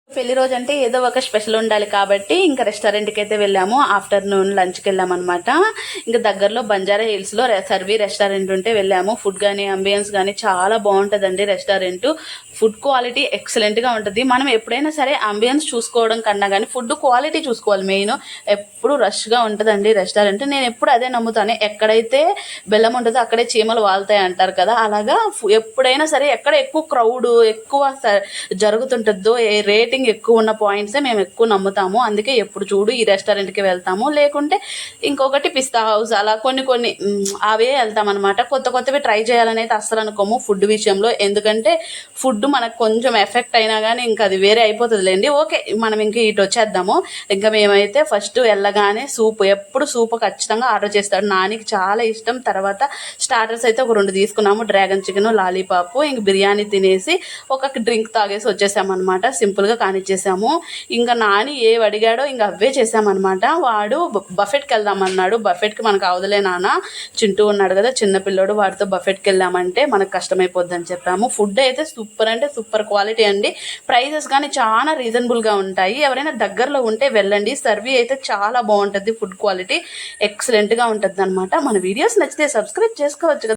పెళ్లి రోజు అంటే ఏదో ఒక స్పెషల్ ఉండాలి కాబట్టి ఇంకా రెస్టారెంట్కి అయితే వెళ్ళాము. ఆఫ్టర్నూన్ లంచ్కి వెళ్ళామన్నమాట. ఇంకా దగ్గరలో బంజారా హిల్స్లో సర్వీ రెస్టారెంట్ ఉంటే వెళ్ళాము. ఫుడ్ కానీ అంబియన్స్ కానీ చాలా బాగుంటుందండి రెస్టారెంట్. ఫుడ్ క్వాలిటీ ఎక్సలెంట్గా ఉంటుంది. మనం ఎప్పుడైనా సరే అంబియన్స్ చూసుకోవడం కన్నా కానీ ఫుడ్ క్వాలిటీ చూసుకోవాలి మెయిన్. ఎప్పుడు రష్గా ఉంటుందండి రెస్టారెంట్. నేను ఎప్పుడు అదే నమ్ముతాను, ఎక్కడైతే బెల్లం ఉంటుందో అక్కడే చీమలు వాళ్తాయి అంటారు కదా, అలాగా ఎప్పుడైనా సరే ఎక్కడ ఎక్కువ క్రౌడ్ ఎక్కువ జరుగుతుంటుందో రేటింగ్ ఎక్కువ ఉన్న పాయింట్సే మేము ఎక్కువ నమ్ముతాము. అందుకే ఎప్పుడు చూడు ఈ రెస్టారెంట్కి వెళ్తాము. లేకుంటే ఇంకొకటి పిస్తా హౌస్, అలా కొన్ని అవే వెళ్తాం అనమాట. కొత్తవి ట్రై చేయాలని అయితే అస్సలు అనుకోము ఫుడ్ విషయంలో. ఎందుకంటే ఫుడ్ మనకు కొంచెం ఎఫెక్ట్ అయినా కానీ ఇంకా అది వేరే అయిపోతుందిలేండి. ఓకే, మనం ఇంక ఇటు వచ్చేద్దాము. ఇంకా మేమైతే ఫస్ట్ వెళ్ళగానే ఎప్పుడు సూప్ ఖచ్చితంగా ఆర్డర్ చేస్తాడు. నానికి చాలా ఇష్టం. తర్వాత స్టార్టర్స్ అయితే ఒక 2 తీసుకున్నాము, డ్రాగన్ చికెన్, లాలీపాప్. ఇంక బిర్యానీ తినేసి ఒక డ్రింక్ తాగేసి వచ్చేసామన్నమాట. సింపుల్గా కానిచ్చేసాము. ఇంకా నాని ఏవి అడిగాడో ఇంకా అవే చేసామన్నమాట. వాడు బఫెట్కి వెళ్దామన్నాడు. బఫెట్కి మనకు అవదలే నాన్న, చింటూ ఉన్నాడు కదా చిన్నపిల్లోడు, వాడితో బఫెట్కి వెళ్ళామంటే మనకు కష్టమైపోద్ది అని చెప్పాము. ఫుడ్ అయితే సూపర్ అంటే సూపర్ క్వాలిటీ అండి. ప్రైజెస్ కానీ చాలా రీజనబుల్గా ఉంటాయి. ఎవరైనా దగ్గరలో ఉంటే వెళ్ళండి. సర్వీ అయితే చాలా బాగుంటుంది. ఫుడ్ క్వాలిటీ ఎక్సలెంట్గా ఉంటుంది అనమాట. మన వీడియోస్ నచ్చితే సబ్స్క్రైబ్ చేసుకోవచ్చు కదా.